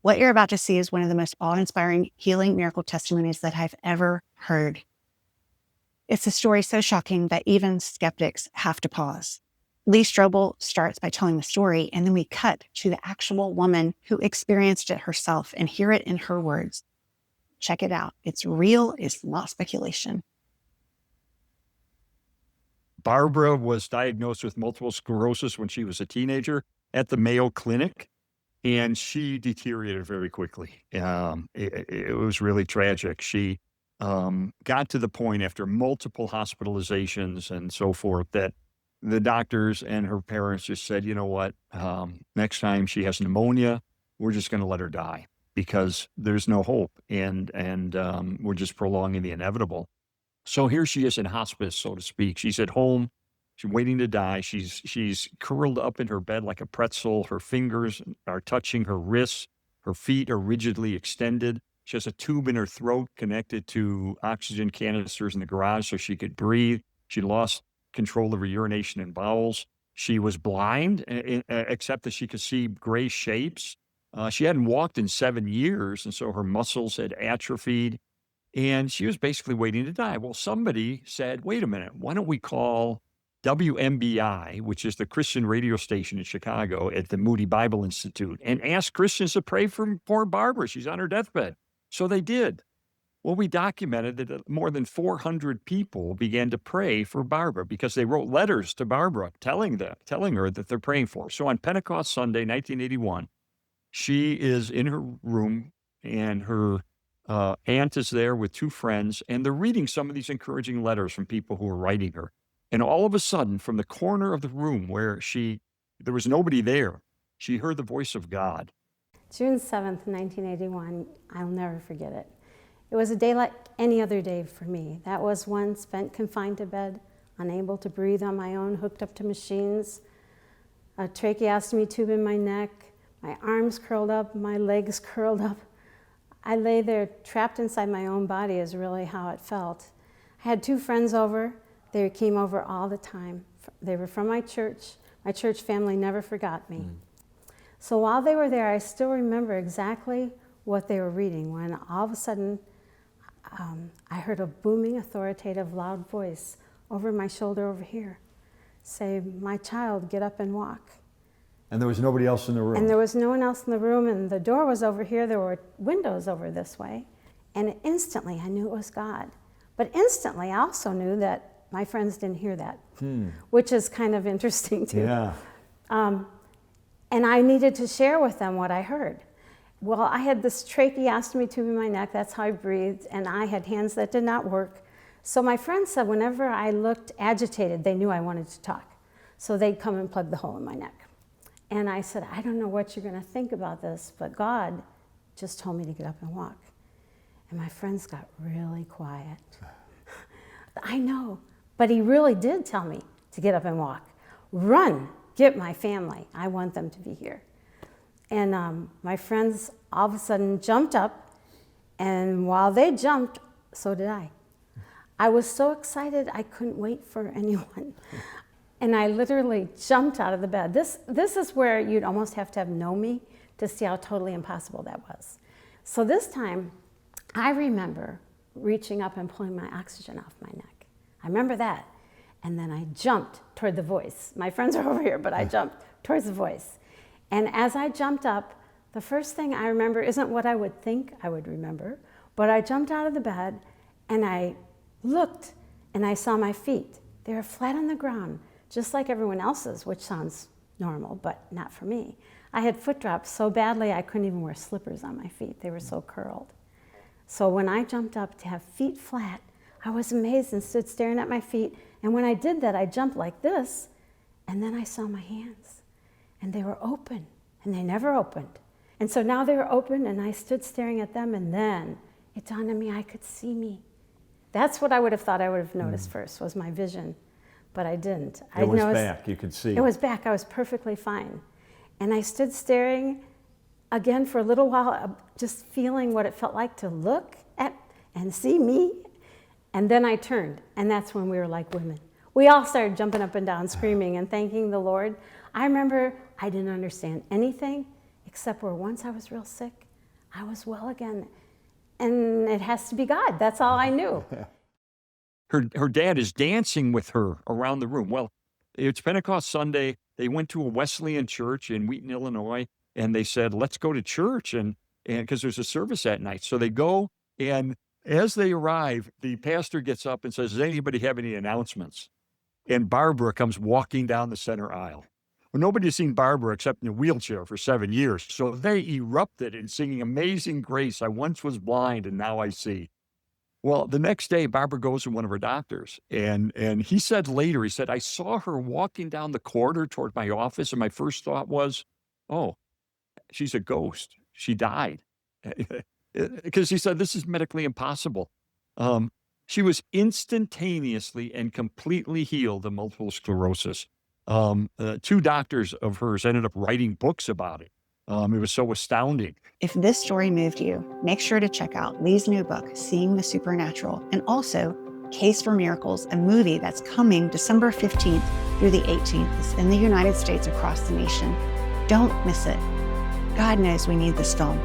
What you're about to see is one of the most awe-inspiring healing miracle testimonies that I've ever heard. It's a story so shocking that even skeptics have to pause. Lee Strobel starts by telling the story, and then we cut to the actual woman who experienced it herself and hear it in her words. Check it out. It's real. It's not speculation. Barbara was diagnosed with multiple sclerosis when she was a teenager at the Mayo Clinic, and she deteriorated very quickly. It was really tragic. She got to the point after multiple hospitalizations and so forth that the doctors and her parents just said, you know what, next time she has pneumonia, we're just going to let her die because there's no hope, and we're just prolonging the inevitable. So here she is in hospice, so to speak. She's at home. She's waiting to die. She's curled up in her bed like a pretzel. Her fingers are touching her wrists. Her feet are rigidly extended. She has a tube in her throat connected to oxygen canisters in the garage so she could breathe. She lost control of her urination and bowels. She was blind, except that she could see gray shapes. She hadn't walked in 7 years, and so her muscles had atrophied. And she was basically waiting to die. Well, somebody said, wait a minute, why don't we call WMBI, which is the Christian radio station in Chicago at the Moody Bible Institute, and ask Christians to pray for poor Barbara. She's on her deathbed. So they did. Well, we documented that more than 400 people began to pray for Barbara because they wrote letters to Barbara telling her that they're praying for her. So on Pentecost Sunday, 1981, she is in her room, and her aunt is there with 2 friends, and they're reading some of these encouraging letters from people who are writing her. And all of a sudden, from the corner of the room where there was nobody there, she heard the voice of God. June 7th, 1981, I'll never forget it. It was a day like any other day for me. That was one spent confined to bed, unable to breathe on my own, hooked up to machines, a tracheostomy tube in my neck, my arms curled up, my legs curled up. I lay there trapped inside my own body is really how it felt. I had 2 friends over. They came over all the time. They were from my church. My church family never forgot me. So while they were there, I still remember exactly what they were reading when all of a sudden I heard a booming, authoritative, loud voice over my shoulder over here say, "My child, get up and walk." And there was nobody else in the room? And there was no one else in the room, and the door was over here. There were windows over this way. And instantly, I knew it was God. But instantly, I also knew that my friends didn't hear that, which is kind of interesting, too. Yeah. And I needed to share with them what I heard. Well, I had this tracheostomy tube in my neck. That's how I breathed. And I had hands that did not work. So my friends said whenever I looked agitated, they knew I wanted to talk. So they'd come and plug the hole in my neck. And I said, I don't know what you're going to think about this, but God just told me to get up and walk. And my friends got really quiet. I know, but he really did tell me to get up and walk. Run, get my family. I want them to be here. And my friends all of a sudden jumped up, and while they jumped, so did I. I was so excited I couldn't wait for anyone. And I literally jumped out of the bed. This is where you'd almost have to have known me to see how totally impossible that was. So this time, I remember reaching up and pulling my oxygen off my neck. I remember that. And then I jumped toward the voice. My friends are over here, but I jumped towards the voice. And as I jumped up, the first thing I remember isn't what I would think I would remember, but I jumped out of the bed and I looked and I saw my feet. They were flat on the ground, just like everyone else's, which sounds normal, but not for me. I had foot drops so badly I couldn't even wear slippers on my feet. They were so curled. So when I jumped up to have feet flat, I was amazed and stood staring at my feet. And when I did that, I jumped like this, and then I saw my hands. And they were open, and they never opened. And so now they were open, and I stood staring at them, and then it dawned on me I could see me. That's what I would have thought I would have noticed first, was my vision. But I didn't. It was back, you could see. It was back, I was perfectly fine. And I stood staring again for a little while, just feeling what it felt like to look at and see me. And then I turned, and that's when we were like women. We all started jumping up and down, screaming and thanking the Lord. I remember I didn't understand anything, except where once I was real sick, I was well again. And it has to be God. That's all I knew. Her dad is dancing with her around the room. Well, it's Pentecost Sunday. They went to a Wesleyan church in Wheaton, Illinois, and they said, let's go to church, and because there's a service that night. So they go, and as they arrive, the pastor gets up and says, does anybody have any announcements? And Barbara comes walking down the center aisle. Well, nobody has seen Barbara except in a wheelchair for 7 years. So they erupted in singing Amazing Grace. I once was blind and now I see. Well, the next day, Barbara goes to one of her doctors, and he said later, he said, I saw her walking down the corridor toward my office, and my first thought was, oh, she's a ghost. She died. Because he said, this is medically impossible. She was instantaneously and completely healed of multiple sclerosis. 2 doctors of hers ended up writing books about it. It was so astounding. If this story moved you, make sure to check out Lee's new book, Seeing the Supernatural, and also Case for Miracles, a movie that's coming December 15th through the 18th. It's in the United States, across the nation. Don't miss it. God knows we need this film.